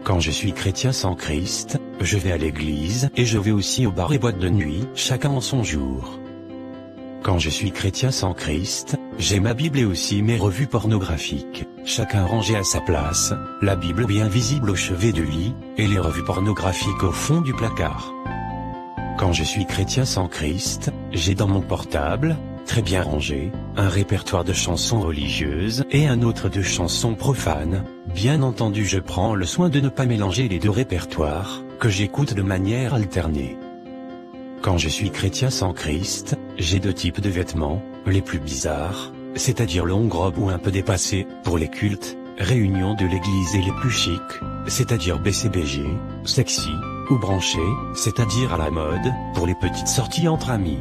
Quand je suis chrétien sans Christ, je vais à l'église et je vais aussi aux bars et boîtes de nuit, chacun en son jour. Quand je suis chrétien sans Christ, j'ai ma Bible et aussi mes revues pornographiques, chacun rangé à sa place, la Bible bien visible au chevet du lit, et les revues pornographiques au fond du placard. Quand je suis chrétien sans Christ, j'ai dans mon portable, très bien rangé, un répertoire de chansons religieuses et un autre de chansons profanes. Bien entendu, je prends le soin de ne pas mélanger les deux répertoires, que j'écoute de manière alternée. Quand je suis chrétien sans Christ, j'ai deux types de vêtements, les plus bizarres, c'est-à-dire longue robe ou un peu dépassée, pour les cultes, réunions de l'église, et les plus chics, c'est-à-dire BCBG, sexy, ou branchés, c'est-à-dire à la mode, pour les petites sorties entre amis.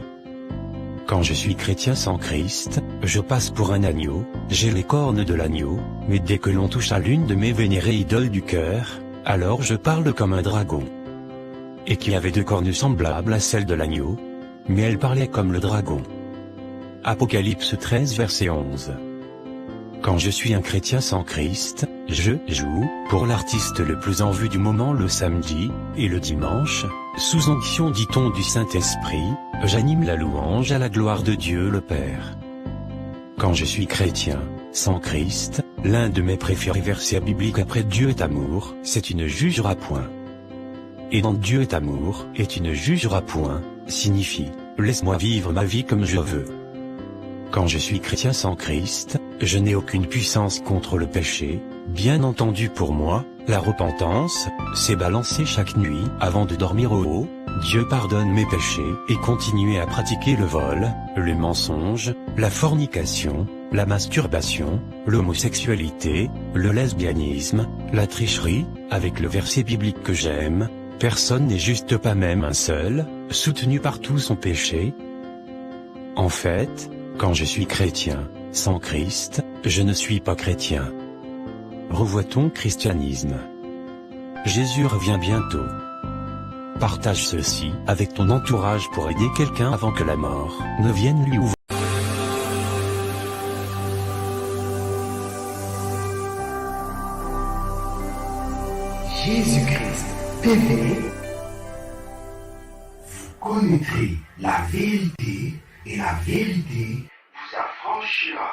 Quand je suis chrétien sans Christ, je passe pour un agneau, j'ai les cornes de l'agneau, mais dès que l'on touche à l'une de mes vénérées idoles du cœur, alors je parle comme un dragon. Et qui avait deux cornes semblables à celles de l'agneau, mais elle parlait comme le dragon. Apocalypse 13 verset 11. Quand je suis un chrétien sans Christ, je joue, pour l'artiste le plus en vue du moment le samedi, et le dimanche, sous onction dit-on du Saint-Esprit, j'anime la louange à la gloire de Dieu le Père. Quand je suis chrétien, sans Christ, l'un de mes préférés versets bibliques après Dieu est amour, c'est tu ne jugeras point. Et dans Dieu est amour, et tu ne jugeras point, signifie, laisse-moi vivre ma vie comme je veux. Quand je suis chrétien sans Christ, je n'ai aucune puissance contre le péché. Bien entendu, pour moi, la repentance, c'est balancer chaque nuit avant de dormir au haut, Dieu pardonne mes péchés, et continuer à pratiquer le vol, le mensonge, la fornication, la masturbation, l'homosexualité, le lesbianisme, la tricherie, avec le verset biblique que j'aime, personne n'est juste, pas même un seul, soutenu par tout son péché. En fait, quand je suis chrétien, sans Christ, je ne suis pas chrétien. Revois ton christianisme. Jésus revient bientôt. Partage ceci avec ton entourage pour aider quelqu'un avant que la mort ne vienne lui ouvrir. Jésus-Christ TV, vous connaîtrez la vérité et la vérité vous affranchira.